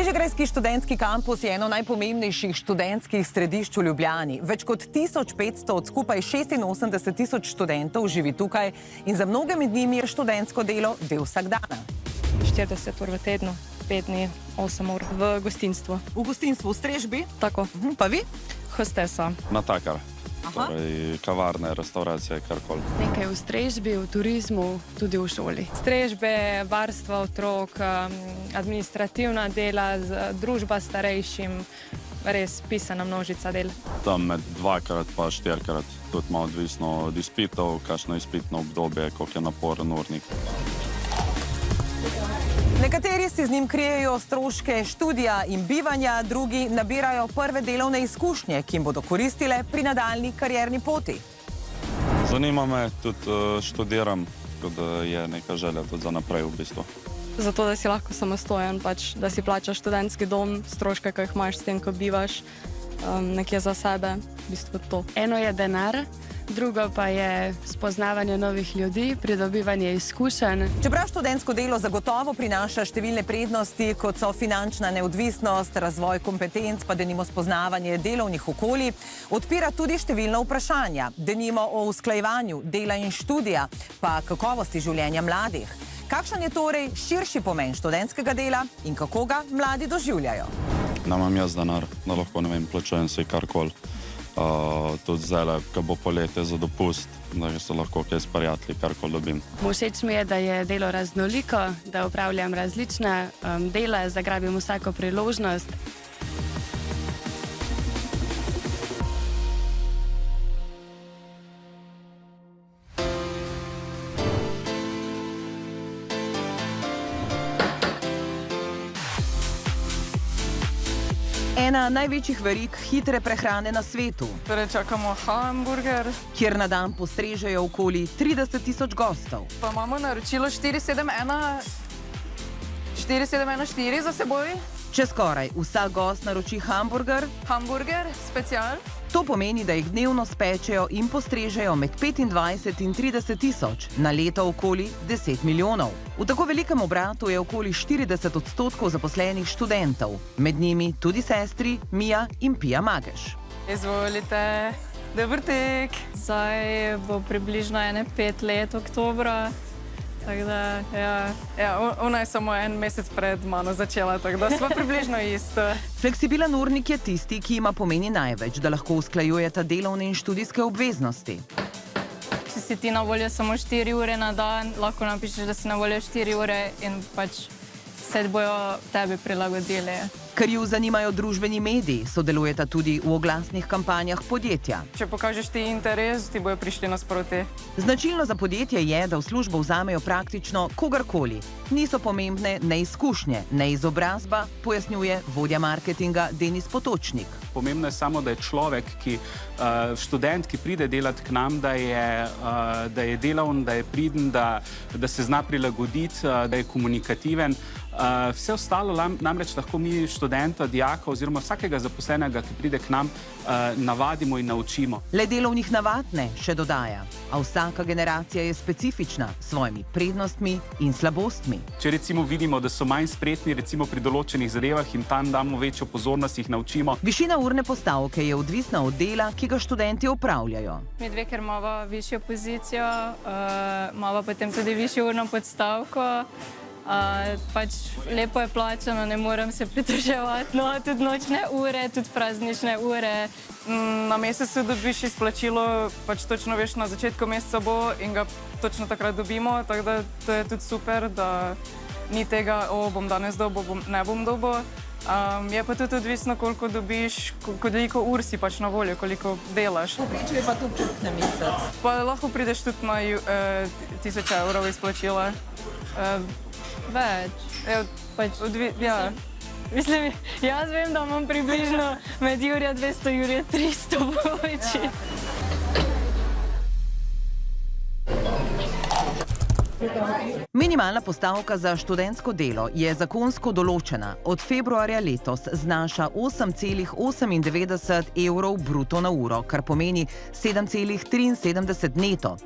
Bežigrajski študentski kampus je eno najpomembnejših študentskih središč v Ljubljani. Več kot 1500 od skupaj 86 000 študentov živi tukaj in za mnoge med njimi je študentsko delo del vsakdana. 40 ur v tednu, 5 dni, 8 ur v gostinstvu. V gostinstvu, v strežbi? Tako. Pa vi? Hostesa. Natakar. Torej, kavarne, restauracije, karkoli. Nekaj v strežbi, v turizmu, tudi v šoli. Strežbe, varstva otrok, administrativna dela, družba starejšim, res pisana množica del. Tam med 2krat pa 4krat, tudi malo odvisno od izpitov, kakšno izpitno obdobje, koliko je naporen urnik. Nekateri si z njim krijejo stroške študija in bivanja, drugi nabirajo prve delovne izkušnje, ki jim bodo koristile pri nadaljnji karierni poti. Zanima me, tudi študiram, tako da je neka želja tudi za naprej v bistvu. Zato, da si lahko samostojen, da si plačaš študentski dom, stroške, ki jih imaš s tem, ko bivaš nekje za sebe, v bistvu to. Eno je denar, drugo pa je spoznavanje novih ljudi, pridobivanje izkušenj. Čeprav študentsko delo zagotovo prinaša številne prednosti, kot so finančna neodvisnost, razvoj kompetenc, pa denimo spoznavanje delovnih okolij, odpira tudi številna vprašanja, denimo o usklajevanju dela in študija, pa kakovosti življenja mladih. Kakšen je torej širši pomen študentskega dela in kako ga mladi doživljajo? Namam jaz denar, da lahko, ne vem, plačujem si karkoli. Tudi zdaj, ko bo poletje za dopust, da se lahko kaj s prijatelji karkoli dobim. Všeč mi je, da je delo raznoliko, da opravljam različne dela, zagrabim vsako priložnost. Ena največjih verig hitre prehrane na svetu. Torej čakamo hamburger. Kjer na dan postrežejo okoli 30 000 gostov. Pa imamo naročilo 471-4 za seboj. Če skoraj vsak gost naroči hamburger, special. To pomeni, da jih dnevno spečejo in postrežejo med 25 in 30 000, na leto okoli 10 milijonov. V tako velikem obratu je okoli 40% zaposlenih študentov, med njimi tudi sestri Mija in Pija Mageš. Izvolite, dober tek. Zdaj bo približno 5 let oktobra. Tako da, ona je samo en mesec pred mano začela, tako da smo približno isto. Fleksibilen urnik je tisti, ki ima pomeni največ, da lahko usklajujeta delovne in študijske obveznosti. Če si ti na voljo samo 4 ure na dan, lahko napišeš, da si na voljo 4 ure in pač se bojo tebi prilagodili. Ker ju zanimajo družbeni mediji, sodelujeta tudi v oglasnih kampanjah podjetja. Če pokažeš ti interes, ti bojo prišli nasproti. Značilno za podjetje je, da v službo vzamejo praktično kogarkoli. Niso pomembne ne izkušnje, ne izobrazba, pojasnjuje vodja marketinga Denis Potočnik. Pomembno je samo, da je človek, študent, ki pride delati k nam, da je delavn, da je priden, da se zna prilagoditi, da je komunikativen. Vse ostalo namreč lahko mi študenta, dijaka oziroma vsakega zaposlenega, ki pride k nam, navadimo in naučimo. Le delovnih navad ne, še dodaja. A vsaka generacija je specifična s svojimi prednostmi in slabostmi. Če recimo vidimo, da so manj spretni recimo pri določenih zadevah in tam damo večjo pozornost, jih naučimo. Višina urne postavke je odvisna od dela, ki ga študenti opravljajo. Mi dve, ker imamo višjo pozicijo, imamo potem tudi višjo urno podstavko. Pač lepo je plačano, ne moram se pritoževati, no, tudi nočne ure, tudi praznične ure. Na mesecu dobiš izplačilo, pač točno veš, na začetku meseca bo in ga točno takrat dobimo, tako da to je tudi super, da ni tega, bom danes dobil, ne bom dobil. Je pa tudi odvisno, koliko dobiš, koliko ur si pač na voljo, koliko delaš. Povprečno je pa to koliko na mesec? Pa lahko prideš tudi na 1000 evrov izplačila. Več. Mislim, jaz vem, da imam približno med jurja 200, jurja 300 poveči. Minimalna postavka za študentsko delo je zakonsko določena. Od februarja letos znaša 8,98 evrov bruto na uro, kar pomeni 7,73 neto.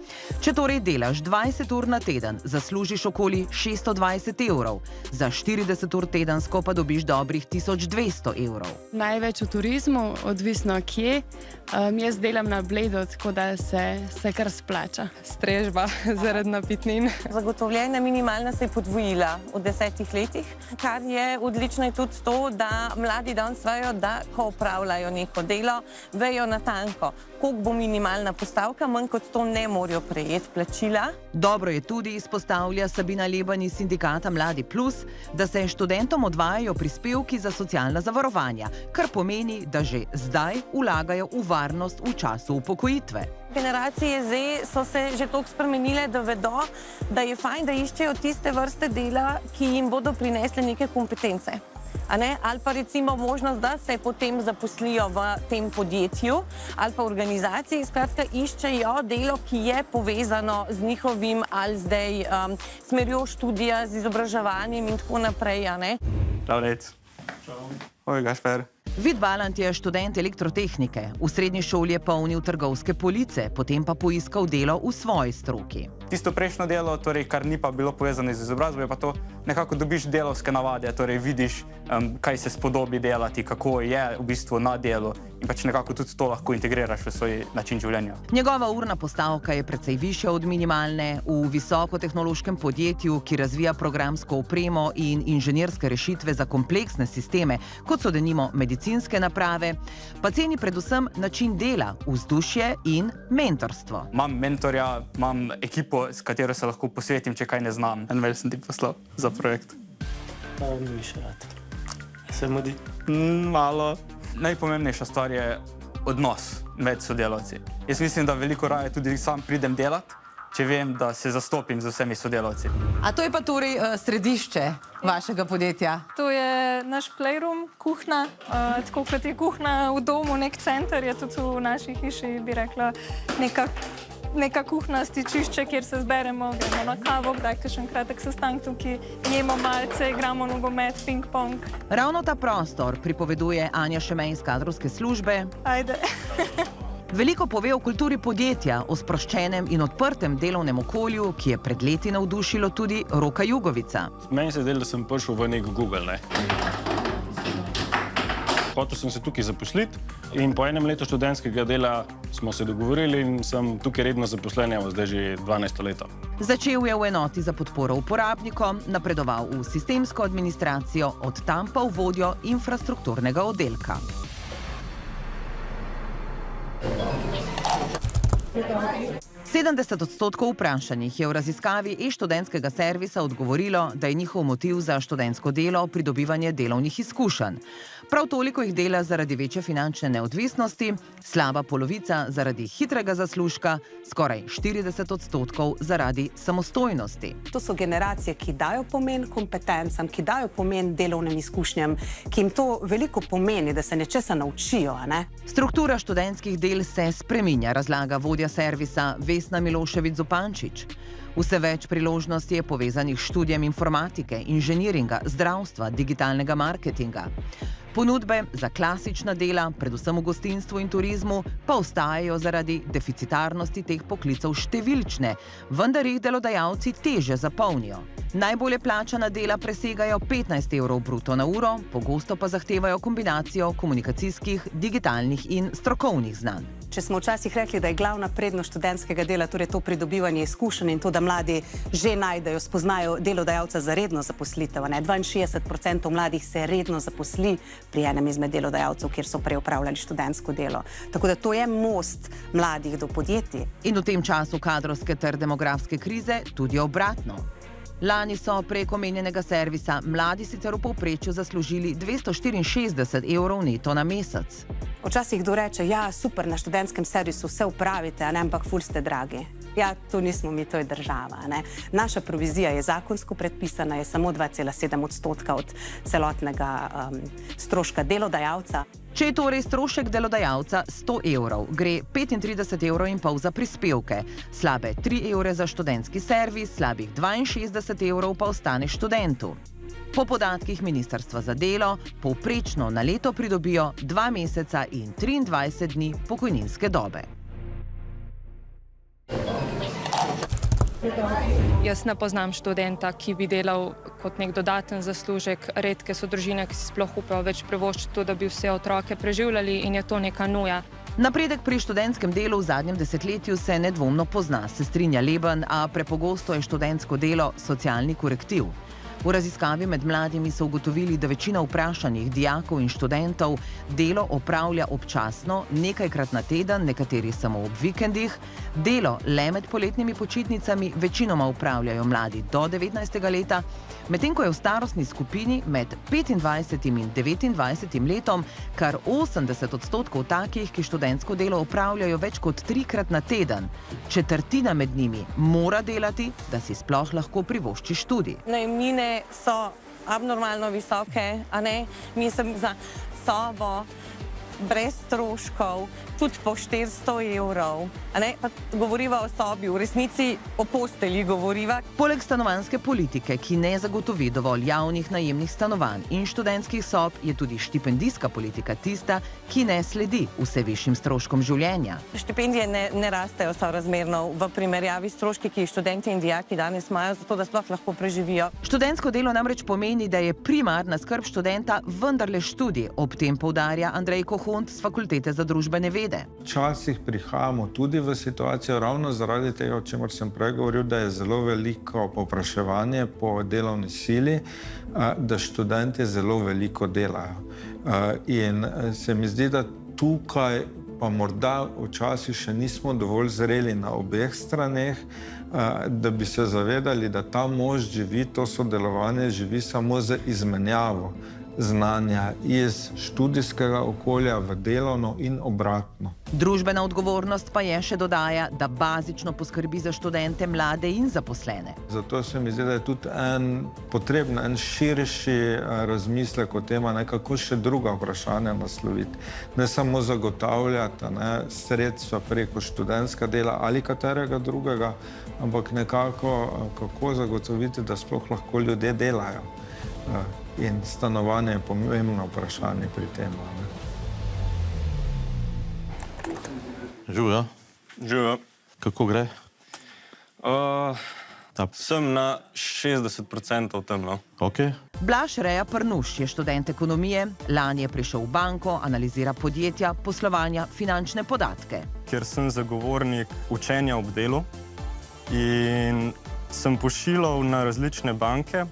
Če torej delaš 20 ur na teden, zaslužiš okoli 620 evrov. Za 40 ur tedensko pa dobiš dobrih 1200 evrov. Največ v turizmu, odvisno kje. Jaz delam na Bledu, tako da se kar splača. Strežba zaradi napitnin. Zagotovljena minimalna se je podvojila v 10 letih, kar je odlično je tudi to, da mladi danes vejo, da ko opravljajo neko delo, vejo natanko, koliko bo minimalna postavka, manj kot to ne morajo prejeti plačila. Dobro je tudi, izpostavlja Sabina Leban iz sindikata Mladi Plus, da se študentom odvajajo prispevki za socialna zavarovanja, kar pomeni, da že zdaj vlagajo v varnost v času upokojitve. Generacije Z so se že toliko spremenile, da vedo, da je fajn, da iščejo tiste vrste dela, ki jim bodo prinesle neke kompetence. Ali pa recimo možnost, da se potem zaposlijo v tem podjetju ali pa organizaciji, skratka iščejo delo, ki je povezano z njihovim ali zdaj smerjo študija, z izobraževanjem in tako naprej. Čau, Oj, Gašper. Vid Balant je študent elektrotehnike. V srednji šoli je polnil trgovske police, potem pa poiskal delo v svoji stroki. Tisto prejšnjo delo, torej, kar ni pa bilo povezano z izobrazbo, je pa to nekako dobiš delovske navade, torej vidiš, kaj se spodobi delati, kako je v bistvu na delu in pač nekako tudi to lahko integriraš v svoj način življenja. Njegova urna postavka je precej višja od minimalne. V visokotehnološkem podjetju, ki razvija programsko opremo in inženirske rešitve za kompleksne sisteme, kot so denimo medicinske naprave, pa ceni predvsem način dela, vzdušje in mentorstvo. Imam mentorja, imam ekipo, s katero se lahko posvetim, če kaj ne znam. En mail sem ti poslal za projekt. Ni še rad. Se mudi? Malo. Najpomembnejša stvar je odnos med sodelavci. Jaz mislim, da veliko raje tudi sam pridem delat, če vem, da se zastopim z vsemi sodelavci. A to je pa torej središče vašega podjetja? To je naš playroom, kuhna. Tako kot je kuhna v domu, nek center, je tudi v naši hiši, bi rekla, neka kuhna stičišče, kjer se zberemo, gremo na kavo, kdaj kakšen kratek sestanek tukaj, jemo malce, igramo nogomet, ping-pong. Ravno ta prostor pripoveduje Anja Šemej iz kadrovske službe. Ajde. Veliko pove o kulturi podjetja, o sproščenem in odprtem delovnem okolju, ki je pred leti navdušilo tudi Roka Jugovica. Meni se zdelo, da sem prišel v nek Google, ne? Hotel sem se tukaj zaposliti in po enem letu študentskega dela smo se dogovorili in sem tukaj redno zaposlen, zdaj že 12 leto. Začel je v enoti za podporo uporabnikom, napredoval v sistemsko administracijo, od tam pa v vodjo infrastrukturnega oddelka. Sedemdeset odstotkov vprašanih je v raziskavi e-študentskega servisa odgovorilo, da je njihov motiv za študentsko delo pridobivanje delovnih izkušenj. Prav toliko jih dela zaradi večje finančne neodvisnosti, slaba polovica zaradi hitrega zaslužka, skoraj 40 odstotkov zaradi samostojnosti. To so generacije, ki dajo pomen kompetencam, ki dajo pomen delovnim izkušnjam, ki jim to veliko pomeni, da se nečesa naučijo, ne? Struktura študentskih del se spreminja, razlaga vodja servisa Vesna Milošević Zupančič. Vse več priložnosti je povezanih s študijem informatike, inženiringa, zdravstva, digitalnega marketinga. Ponudbe za klasična dela, predvsem v gostinstvu in turizmu, pa ostajajo zaradi deficitarnosti teh poklicev številčne, vendar jih delodajalci teže zapolnijo. Najbolje plačana dela presegajo 15 evrov bruto na uro, pogosto pa zahtevajo kombinacijo komunikacijskih, digitalnih in strokovnih znanj. Če smo včasih rekli, da je glavna prednost študentskega dela torej to pridobivanje izkušenj in to, da mladi že najdejo, spoznajo delodajalca za redno zaposlitev. 62% mladih se redno zaposli pri enem izmed delodajalcev, kjer so prej opravljali študentsko delo. Tako da to je most mladih do podjetij. In v tem času kadrovske ter demografske krize tudi obratno. Lani so prek omenjenega servisa mladi sicer v povprečju zaslužili 264 evrov neto na mesec. Včasih kdo reče, ja, super, na študentskem servisu vse upravite, ampak ful ste dragi. Ja, to nismo mi, to je država. Ne? Naša provizija je zakonsko predpisana, je samo 2,7% od celotnega stroška delodajalca. Če je torej strošek delodajalca 100 evrov, gre 35,5 evrov za prispevke, slabe 3 evre za študentski servis, slabih 62 evrov pa ostane študentu. Po podatkih Ministrstva za delo povprečno na leto pridobijo 2 meseca in 23 dni pokojninske dobe. Jaz ne poznam študenta, ki bi delal kot nek dodaten zaslužek. Redke so družine, ki si sploh upajo več privoščiti to, da bi vse otroke preživljali, in je to neka nuja. Napredek pri študentskem delu v zadnjem desetletju se nedvomno pozna, se strinja Leben, a prepogosto je študentsko delo socialni korektiv. V raziskavi med mladimi so ugotovili, da večina vprašanih dijakov in študentov delo opravlja občasno, nekajkrat na teden, nekateri samo ob vikendih. Delo le med poletnimi počitnicami večinoma opravljajo mladi do 19. leta, medtem ko je v starostni skupini med 25 in 29 letom kar 80% takih, ki študentsko delo opravljajo več kot 3-krat na teden. Četrtina med njimi mora delati, da si sploh lahko privošči študij. Najemnine so abnormalno visoke, a ne? Mislim, za sobo brez stroškov, tudi po 400 evrov. A ne? Pa govoriva o sobi, v resnici o postelji govoriva. Poleg stanovanjske politike, ki ne zagotovi dovolj javnih najemnih stanovanj in študentskih sob, je tudi štipendijska politika tista, ki ne sledi vse višjim stroškom življenja. Štipendije ne rastejo sorazmerno v primerjavi s stroški, ki jih študenti in dijaki danes imajo, zato da sploh lahko preživijo. Študentsko delo namreč pomeni, da je primarna skrb študenta vendarle študij, ob tem poudarja Andrej Kohont z Fakultete za družbene vede. Včasih prihajamo tudi v situacijo ravno zaradi tega, o čemer sem prej govoril, da je zelo veliko povpraševanje po delovni sili, da študenti zelo veliko delajo. In se mi zdi, da tukaj pa morda včasih še nismo dovolj zreli na obeh straneh, da bi se zavedali, da ta moč živi, to sodelovanje živi samo z izmenjavo znanja iz študijskega okolja v delovno in obratno. Družbena odgovornost pa je še dodaja, da bazično poskrbi za študente, mlade in zaposlene. Zato se mi zdi, da je tudi potreben en širši razmislek o tem, kako še druga vprašanja nasloviti. Ne samo zagotavljati sredstva preko študentskega dela ali katerega drugega, ampak nekako kako zagotoviti, da sploh lahko ljudje delajo. In stanovanje je pomembno vprašanje pri tem. Živijo. Živijo. Kako gre? Sem na 60% tem. Okay. Blaž Reja Prnuš je študent ekonomije, lani je prišel v banko, analizira podjetja, poslovanja, finančne podatke. Ker sem zagovornik učenja ob delu in sem pošiljal na različne banke,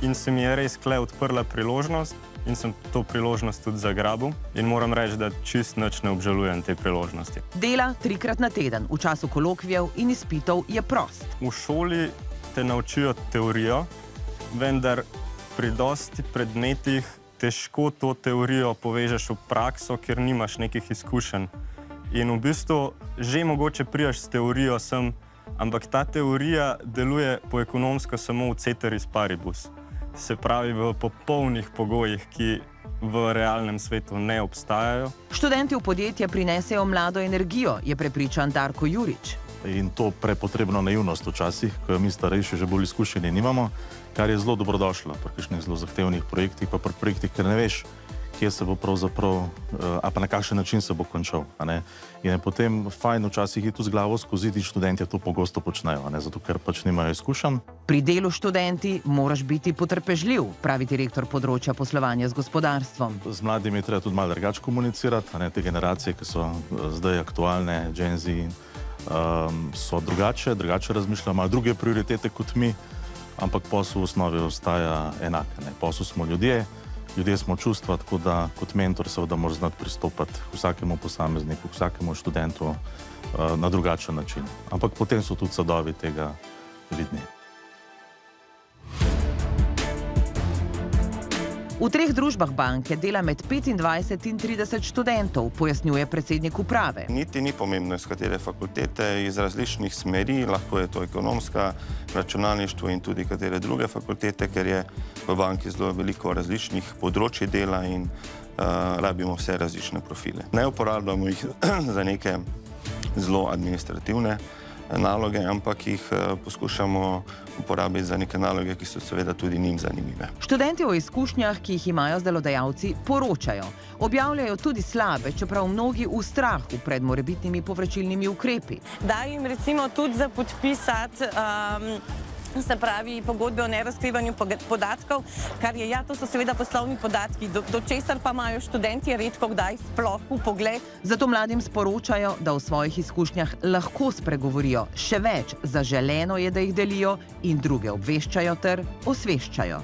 in se mi je res odprla priložnost in sem to priložnost tudi zagrabil in moram reči, da čist nič ne obžalujem te priložnosti. Dela 3-krat na teden, v času kolokvijev in izpitov je prost. V šoli te naučijo teorijo, vendar pri dosti predmetih težko to teorijo povežeš v prakso, ker nimaš nekih izkušenj. In v bistvu že mogoče prijaš s teorijo sem, ampak ta teorija deluje po ekonomsko samo v ceteris paribus. Se pravi v popolnih pogojih, ki v realnem svetu ne obstajajo. Študenti v podjetje prinesejo mlado energijo, je prepričan Darko Jurič. In to prepotrebno naivnost včasih, ko mi starejši že bolj izkušeni nimamo, kar je zelo dobrodošlo pri kakšnih zelo zahtevnih projektih, pa pri projektih, ker ne veš, kje se bo pravzaprav, a pa na kakšen način se bo končal. In je potem fajn včasih iti z glavo skozi, in študenti to pogosto počnejo, zato ker pač nimajo izkušenj. Pri delu študenti moraš biti potrpežljiv, pravi direktor področja poslovanja z gospodarstvom. Z mladimi je treba tudi malo drugače komunicirati, te generacije, ki so zdaj aktualne, Gen Z, so drugače razmišljajo, imajo druge prioritete kot mi, ampak posel v osnovi ostaja enak. Posel smo ljudje smo čustva, tako da kot mentor seveda moraš znati pristopati k vsakemu posamezniku, k vsakemu študentu na drugačen način. Ampak potem so tudi sadovi tega vidni. V 3 družbah banke dela med 25 in 30 študentov, pojasnjuje predsednik uprave. Niti ni pomembno, iz katere fakultete, iz različnih smeri, lahko je to ekonomska, računalništvo in tudi katere druge fakultete, ker je v banki zelo veliko različnih področji dela in rabimo vse različne profile. Ne uporabljamo jih za neke zelo administrativne naloge, ampak jih poskušamo uporabiti za neke naloge, ki so seveda tudi njim zanimive. Študenti o izkušnjah, ki jih imajo z delodajalci, poročajo. Objavljajo tudi slabe, čeprav mnogi v strahu pred morebitnimi povračilnimi ukrepi. Da jim recimo tudi za podpisati se pravi pogodbe o nerazkrivanju podatkov, kar je, ja, to so seveda poslovni podatki, do česar pa imajo študenti redko kdaj sploh v pogled. Zato mladim sporočajo, da o svojih izkušnjah lahko spregovorijo. Še več, zaželeno je, da jih delijo in druge obveščajo ter osveščajo.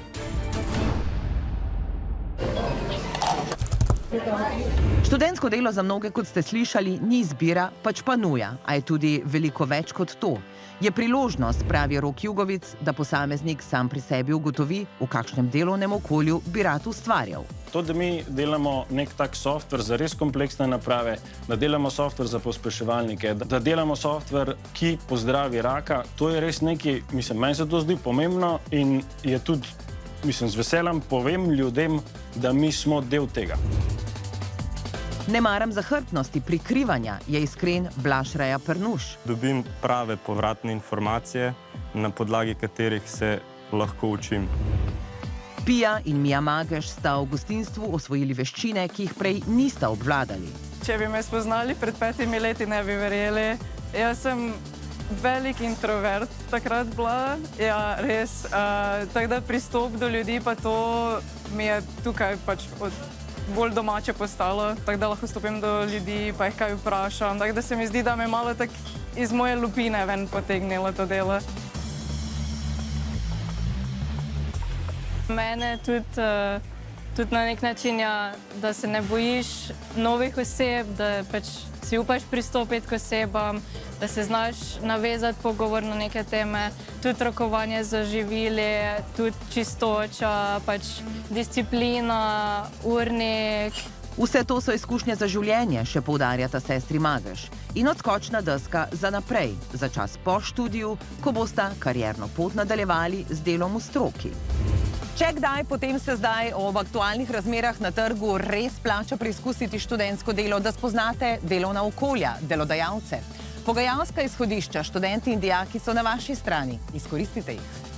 Študentsko delo za mnoge, kot ste slišali, ni izbira, pač pa nuja, a je tudi veliko več kot to. Je priložnost, pravi Rok Jugovic, da posameznik sam pri sebi ugotovi, v kakšnem delovnem okolju bi rad ustvarjal. To, da mi delamo nek tak softver za res kompleksne naprave, da delamo softver za pospeševalnike, da delamo softver, ki pozdravi raka, to je res nekaj, meni se to zdi pomembno in je tudi, z veseljem povem ljudem, da mi smo del tega. Ne maram zahrbtnosti, prikrivanja, je iskren Blaž Reja Pernuš. Dobim prave povratne informacije, na podlagi katerih se lahko učim. Pija in Mija Mageš sta v gostinstvu osvojili veščine, ki jih prej nista obvladali. Če bi me spoznali pred 5 leti, ne bi verjeli. Jaz sem velik introvert takrat bila, ja, res. Tako da pristop do ljudi, pa to mi je tukaj pač bolj domače postalo, tako da lahko stopim do ljudi, pa jih kaj vprašam. Tako da se mi zdi, da me malo tak iz moje lupine ven potegnilo to delo. Mene tudi na nek način, da se ne bojiš novih oseb, da pač si upaš pristopiti k osebam, da se znaš navezati pogovor na neke teme, tudi rokovanje za živili, tudi čistoča, pač disciplina, urnik. Vse to so izkušnje za življenje, še poudarjata sestri Mageš. In odskočna deska za naprej, za čas po študiju, ko bosta karierno pot nadaljevali z delom v stroki. Če kdaj, potem se zdaj ob aktualnih razmerah na trgu res plača preizkusiti študentsko delo, da spoznate delovna okolja, delodajalce. Pogajalska izhodišča, študenti in dijaki so na vaši strani. Izkoristite jih.